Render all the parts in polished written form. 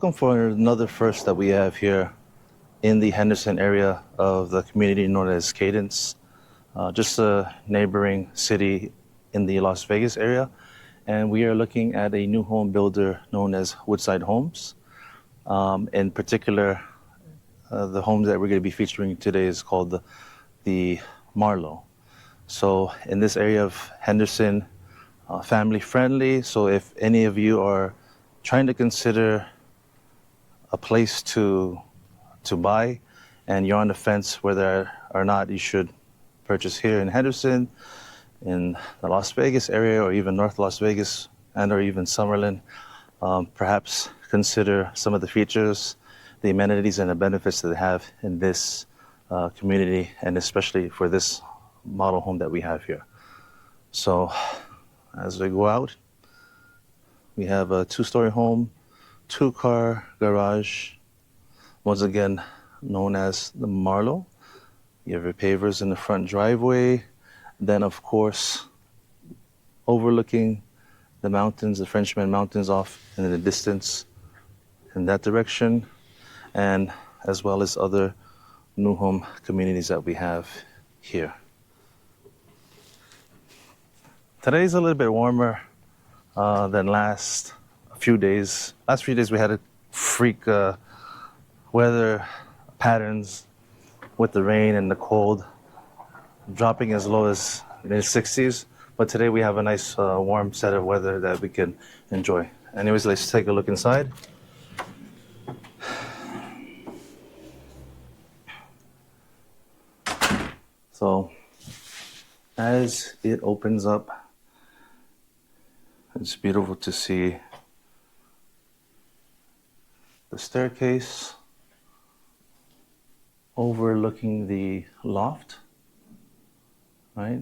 welcome for another first that we have here in the Henderson area of the community known as Cadence, just a neighboring city in the Las Vegas area. And we are looking at a new home builder known as Woodside Homes. In particular, the home that we're going to be featuring today is called the Marlowe. So in this area of Henderson, family friendly. So if any of you are trying to consider a place to buy and you're on the fence whether or not you should purchase here in Henderson, in the Las Vegas area, or even North Las Vegas and or even Summerlin, perhaps consider some of the features, the amenities and the benefits that they have in this community, and especially for this model home that we have here. So as we go out, we have a 2-story home, 2-car garage, once again known as the Marlowe. You have your pavers in the front driveway. Then, of course, overlooking the mountains, the Frenchman Mountains off in the distance in that direction, and as well as other new home communities that we have here. Today's a little bit warmer than last few days. Last few days we had a freak weather patterns with the rain and the cold dropping as low as in the 60s. But today we have a nice warm set of weather that we can enjoy. Anyways, let's take a look inside. So as it opens up, it's beautiful to see the staircase overlooking the loft, right?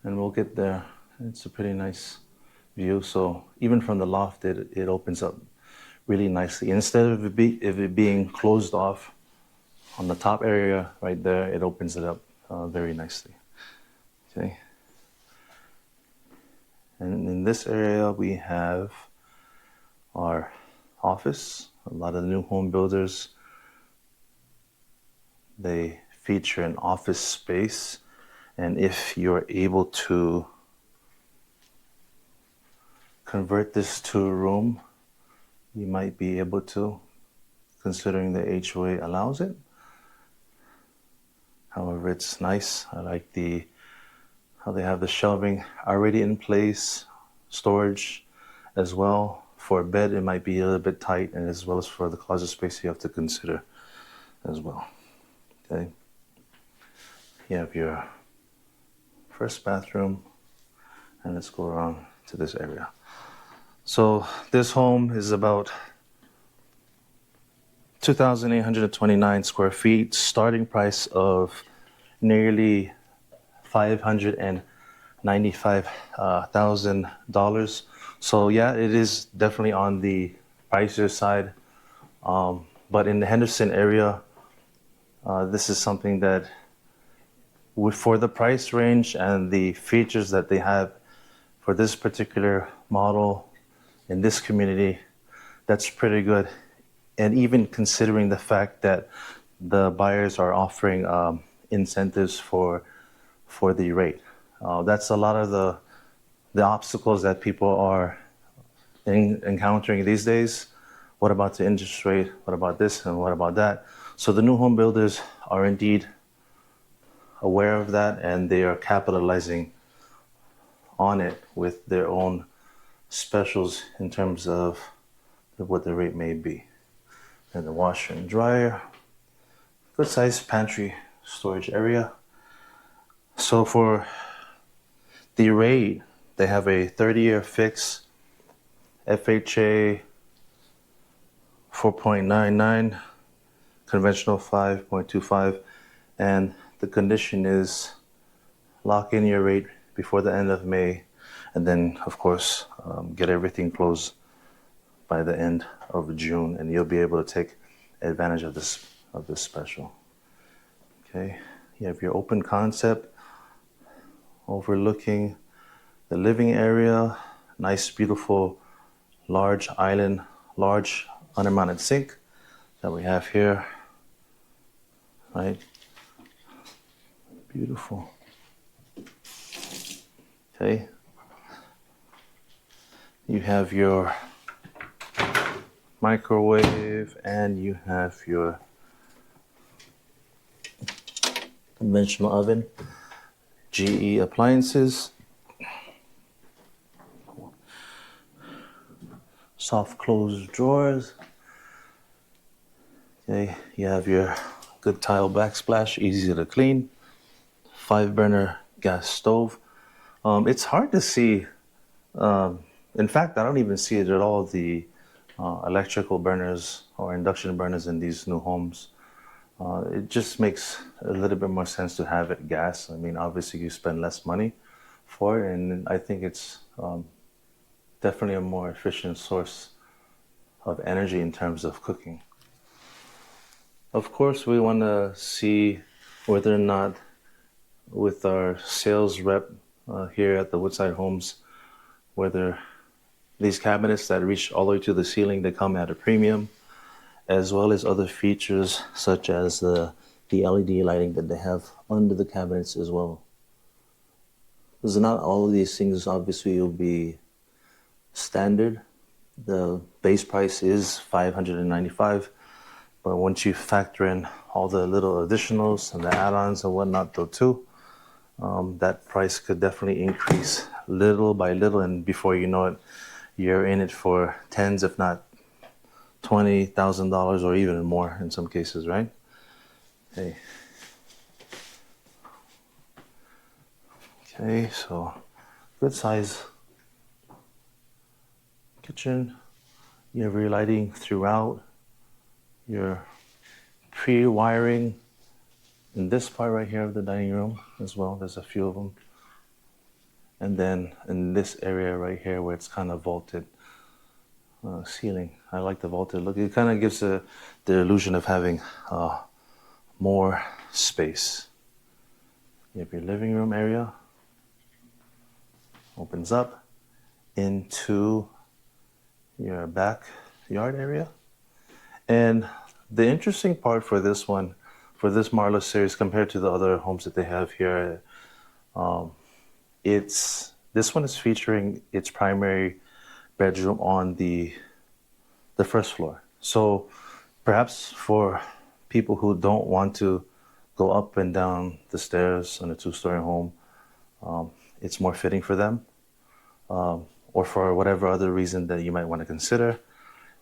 And we'll get there. It's a pretty nice view. So even from the loft, it opens up really nicely. Instead of it being closed off on the top area right there, it opens it up very nicely. Okay. And in this area, we have our office. A lot of the new home builders, they feature an office space. And if you're able to convert this to a room, you might be able to, considering the HOA allows it. However, it's nice. I like how they have the shelving already in place, storage as well. For a bed, it might be a little bit tight, and as well as for the closet space, you have to consider as well. Okay. You have your first bathroom, and let's go around to this area. So this home is about 2,829 square feet, starting price of nearly $595,000. So yeah, it is definitely on the pricier side. But in the Henderson area, this is something that, for the price range and the features that they have for this particular model in this community, that's pretty good. And even considering the fact that the buyers are offering incentives for the rate. That's a lot of the obstacles that people are encountering these days. What about the interest rate? What about this and what about that? So the new home builders are indeed aware of that, and they are capitalizing on it with their own specials in terms of what the rate may be. And the washer and dryer, good sized pantry storage area. So for the rate, they have a 30-year fix, FHA 4.99, conventional 5.25, and the condition is lock in your rate before the end of May, and then of course get everything closed by the end of June, and you'll be able to take advantage of this special. Okay, you have your open concept overlooking the living area, nice beautiful large island, large undermounted sink that we have here, right? Beautiful. Okay. You have your microwave and you have your conventional oven, GE appliances, soft closed drawers. Okay, you have your good tile backsplash, easy to clean, 5-burner gas stove. It's hard to see. In fact, I don't even see it at all, the electrical burners or induction burners in these new homes. It just makes a little bit more sense to have it gas. I mean, obviously you spend less money for it, and I think it's definitely a more efficient source of energy in terms of cooking. Of course, we want to see whether or not with our sales rep here at the Woodside Homes, whether these cabinets that reach all the way to the ceiling, they come at a premium, as well as other features such as the LED lighting that they have under the cabinets as well. Because not all of these things obviously will be standard. The base price is $595, but once you factor in all the little additionals and the add-ons and whatnot though too, that price could definitely increase little by little, and before you know it, you're in it for tens, if not $20,000 or even more in some cases, right? Okay. Okay, so good size kitchen. You have your lighting throughout, your pre-wiring in this part right here of the dining room as well. There's a few of them. And then in this area right here where it's kind of vaulted ceiling. I like the vaulted look. It kind of gives the illusion of having more space. You have your living room area. Opens up into your backyard area. And the interesting part for this one, for this Marlowe series compared to the other homes that they have here, this one is featuring its primary bedroom on the first floor. So perhaps for people who don't want to go up and down the stairs on a 2-story home, it's more fitting for them. Or for whatever other reason that you might want to consider,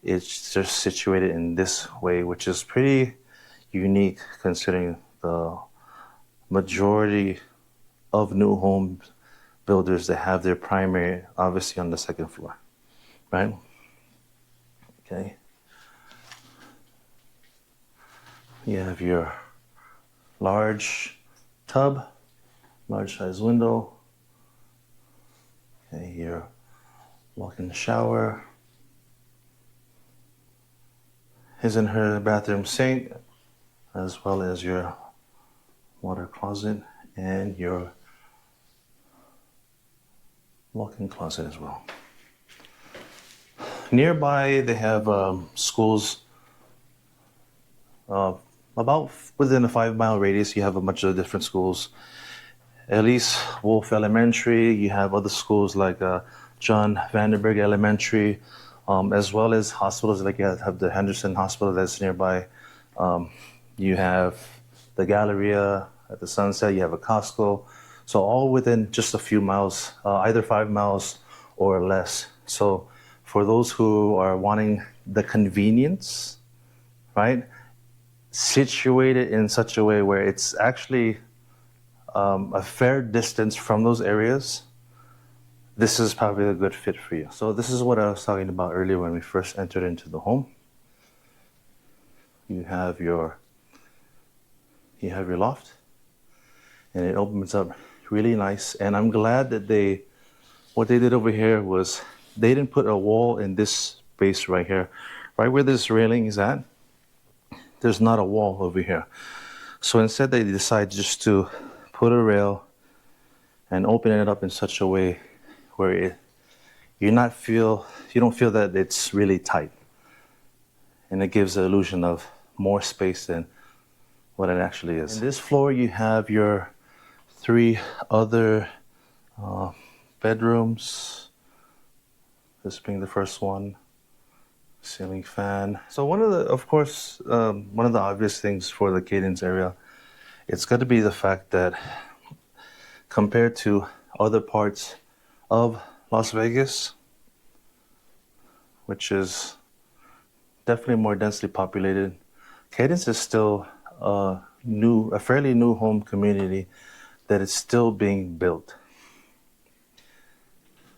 it's just situated in this way, which is pretty unique considering the majority of new home builders that have their primary obviously on the second floor, right? Okay. You have your large tub, large size window. Okay, your walk-in shower. His and her bathroom sink, as well as your water closet and your walk-in closet as well. Nearby, they have schools. About within a 5-mile radius, you have a bunch of different schools. At least Wolf Elementary. You have other schools like John Vandenberg Elementary, as well as hospitals like you have the Henderson Hospital that's nearby. You have the Galleria at the Sunset. You have a Costco. So all within just a few miles, either 5 miles or less. So for those who are wanting the convenience, right, situated in such a way where it's actually a fair distance from those areas, this is probably a good fit for you. So this is what I was talking about earlier when we first entered into the home. You have your loft, and it opens up really nice. And I'm glad that what they did over here was they didn't put a wall in this space right here. Right where this railing is at, there's not a wall over here. So instead they decided just to put a rail and open it up in such a way where you don't feel that it's really tight. and it gives the illusion of more space than what it actually is. In this floor, you have your 3 other bedrooms. This being the first one. Ceiling fan. So one of the obvious things for the Cadence area, it's got to be the fact that compared to other parts of Las Vegas, which is definitely more densely populated, Cadence is still a fairly new home community that is still being built.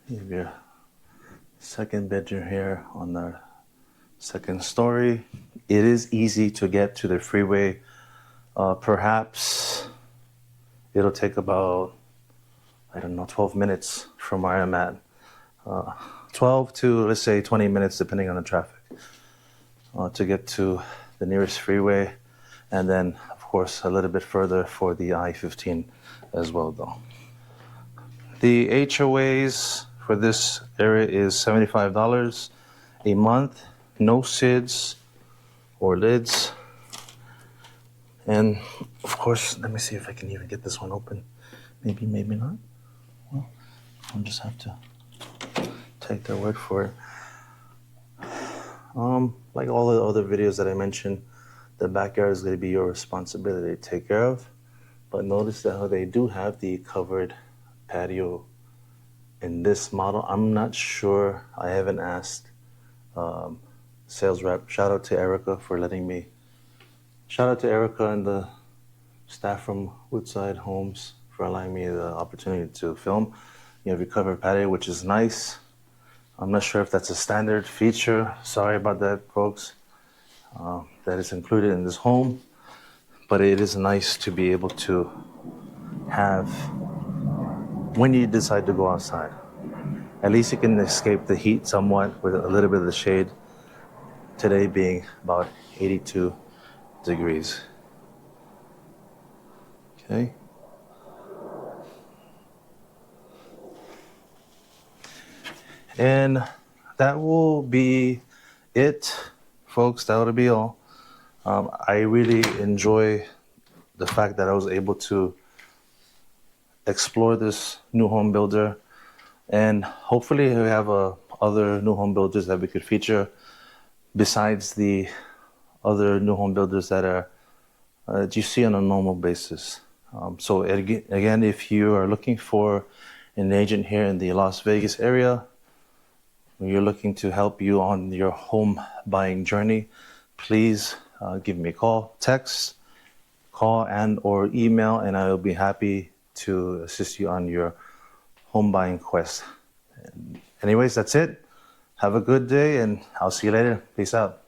You have your second bedroom here on the second story. It is easy to get to the freeway. Perhaps it'll take about, 12 minutes from where I'm at. 12 to, let's say, 20 minutes, depending on the traffic, to get to the nearest freeway. And then, of course, a little bit further for the I-15 as well, though. The HOAs for this area is $75 a month. No SIDS or lids. And, of course, let me see if I can even get this one open. Maybe, maybe not. Well, I'll just have to take their word for it. Like all the other videos that I mentioned, the backyard is going to be your responsibility to take care of. But notice that they do have the covered patio in this model. I'm not sure. I haven't asked sales rep. Shout out to Erica for letting me. Shout out to Erica and the staff from Woodside Homes for allowing me the opportunity to film. You have your covered patio, which is nice. I'm not sure if that's a standard feature. Sorry about that, folks. That is included in this home. But it is nice to be able to have when you decide to go outside. At least you can escape the heat somewhat with a little bit of the shade. Today being about 82 degrees. Okay. And that will be it, folks. That would be all. I really enjoy the fact that I was able to explore this new home builder, and hopefully we have other new home builders that we could feature besides the other new home builders that are that you see on a normal basis. So again, if you are looking for an agent here in the Las Vegas area, you're looking to help you on your home buying journey, please give me a call, text, call, and or email, and I will be happy to assist you on your home buying quest. Anyways, that's it. Have a good day, and I'll see you later. Peace out.